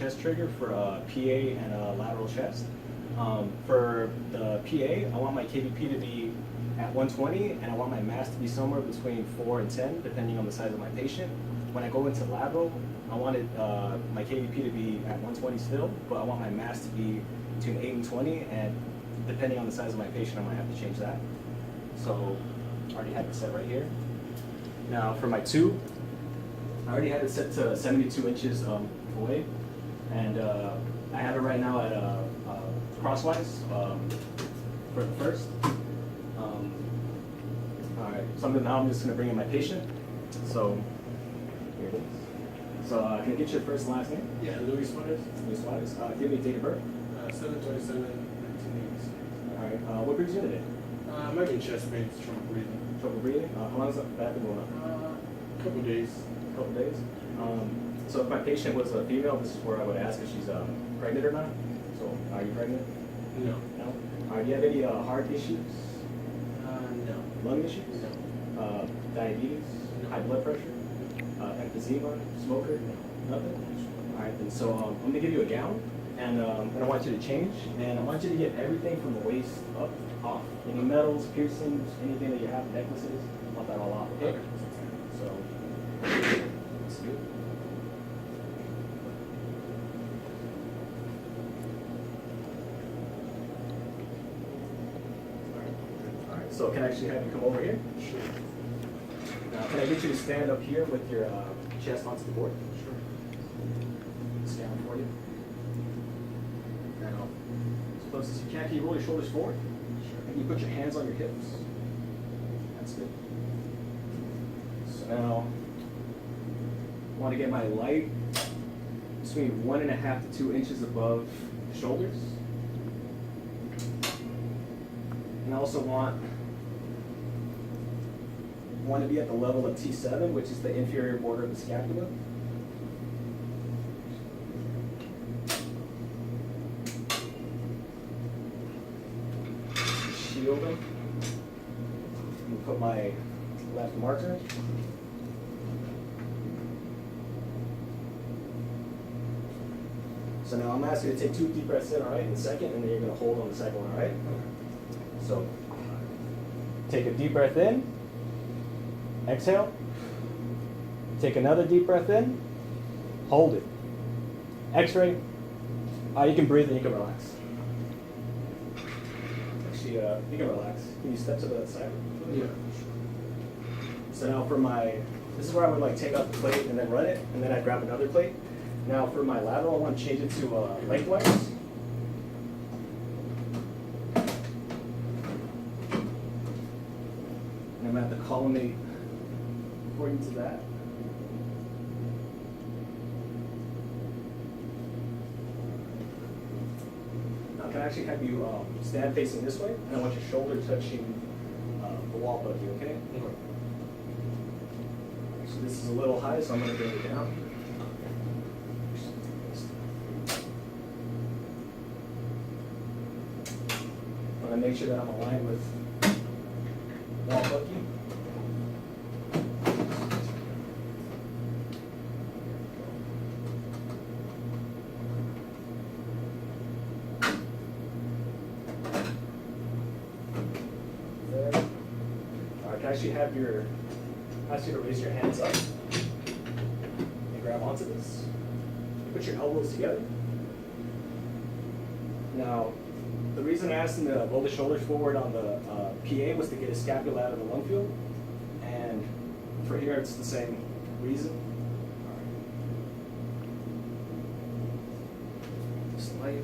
chest trigger for PA and lateral chest. For the PA, I want my KVP to be at 120, and I want my mass to be somewhere between 4 and 10, depending on the size of my patient. When I go into lateral, I wanted my KVP to be at 120 still, but I want my mass to be between 8 and 20, and depending on the size of my patient, I might have to change that. So I already have it set right here. Now for my tube, I already had it set to 72 inches away, and I have it right now at crosswise for the first. All right, so now I'm just going to bring in my patient. So here it is. So can I get your first and last name? Yeah, Louis Suarez. Louis Suarez. Give me a date of birth. 7/27/1986. All right. What brings you today? I'm having chest pains, trouble breathing. Trouble breathing. How long has that been going on? Couple days. Couple days. So if my patient was a female, this is where I would ask if she's pregnant or not. So are you pregnant? No. No. Do you have any heart issues? No. Lung issues? No. Diabetes? No. High blood pressure? Emphysema? Smoker? Nothing? All right, then so I'm going to give you a gown, and I want you to change, and I want you to get everything from the waist up, off. Any metals, piercings, anything that you have, necklaces, I want that all off, okay? So, let's do it. All right, so can I actually have you come over here? Sure. Now, can I get you to stand up here with your chest onto the board? Sure. Stand for you. Now, as close as you can you roll your shoulders forward? Sure. And you put your hands on your hips. That's good. So now, I want to get my light between 1.5 to 2 inches above the shoulders. And I also want to be at the level of T7, which is the inferior border of the scapula. Shield them. And put my left marker. So now I'm asking you to take 2 deep breaths in, all right, in a second, and then you're going to hold on the second one, all right? So take a deep breath in. Exhale. Take another deep breath in. Hold it. X-ray. You can breathe and you can relax. Actually, you can relax. Can you step to the side? Yeah. So now for this is where I would take out the plate and then run it, and then I'd grab another plate. Now for my lateral, I want to change it to lengthwise. And I'm going to have to collimate according to that. Now can I actually have you stand facing this way, and I want your shoulder touching the wall above you, okay? Okay. So this is a little high, so I'm going to bring it down. I'm going to make sure that I'm aligned with wall above you. Actually ask you to raise your hands up and grab onto this. You put your elbows together. Now, the reason I asked him to roll the shoulders forward on the PA was to get his scapula out of the lung field, and for here it's the same reason. Just light.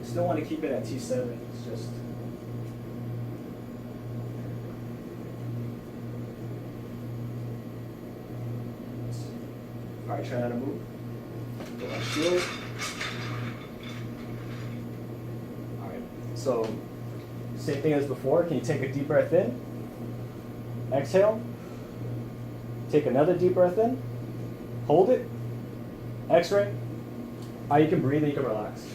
Still want to keep it at T7. It's just all right. Try not to move. Go on shield. All right. So same thing as before. Can you take a deep breath in? Exhale. Take another deep breath in. Hold it. X-ray. You can breathe and you can relax.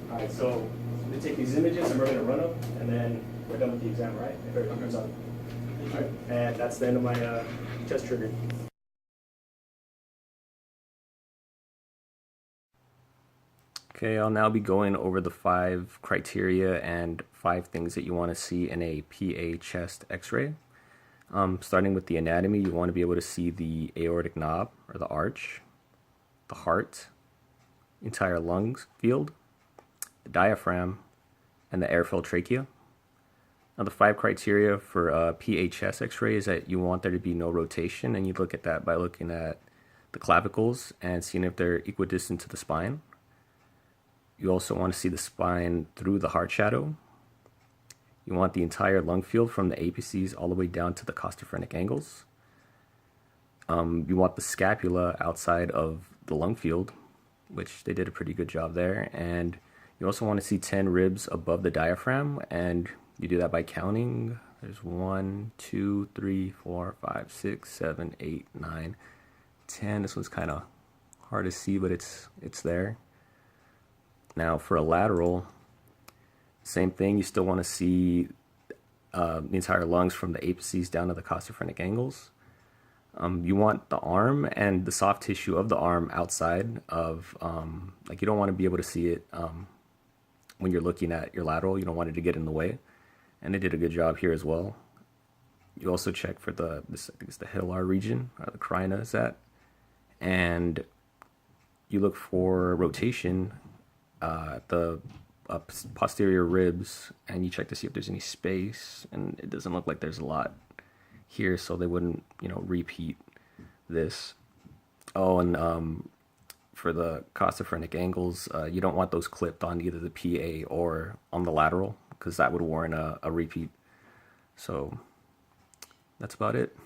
All right, so I'm gonna take these images and we're gonna run them, and then we're done with the exam, right? If everything comes up. All right, and that's the end of my chest trigger. Okay, I'll now be going over the 5 criteria and 5 things that you want to see in a PA chest x-ray. Starting with the anatomy, you want to be able to see the aortic knob or the arch, the heart, entire lungs field, the diaphragm, and the airfill trachea. Now the 5 criteria for a PA chest x-ray is that you want there to be no rotation, and you look at that by looking at the clavicles and seeing if they're equidistant to the spine. You also want to see the spine through the heart shadow. You want the entire lung field from the apices all the way down to the costophrenic angles. You want the scapula outside of the lung field, which they did a pretty good job there. And you also want to see 10 ribs above the diaphragm, and you do that by counting. There's 1, 2, 3, 4, 5, 6, 7, 8, 9, 10. This one's kind of hard to see, but it's there. Now for a lateral, same thing. You still want to see the entire lungs from the apices down to the costophrenic angles. You want the arm and the soft tissue of the arm outside of, like you don't want to be able to see it when you're looking at your lateral. You don't want it to get in the way. And they did a good job here as well. You also check for I think it's the hilar region, the carina is that. And you look for rotation the posterior ribs, and you check to see if there's any space, and it doesn't look like there's a lot here, so they wouldn't, repeat this. Oh, and for the costophrenic angles, you don't want those clipped on either the PA or on the lateral, because that would warrant a repeat. So that's about it.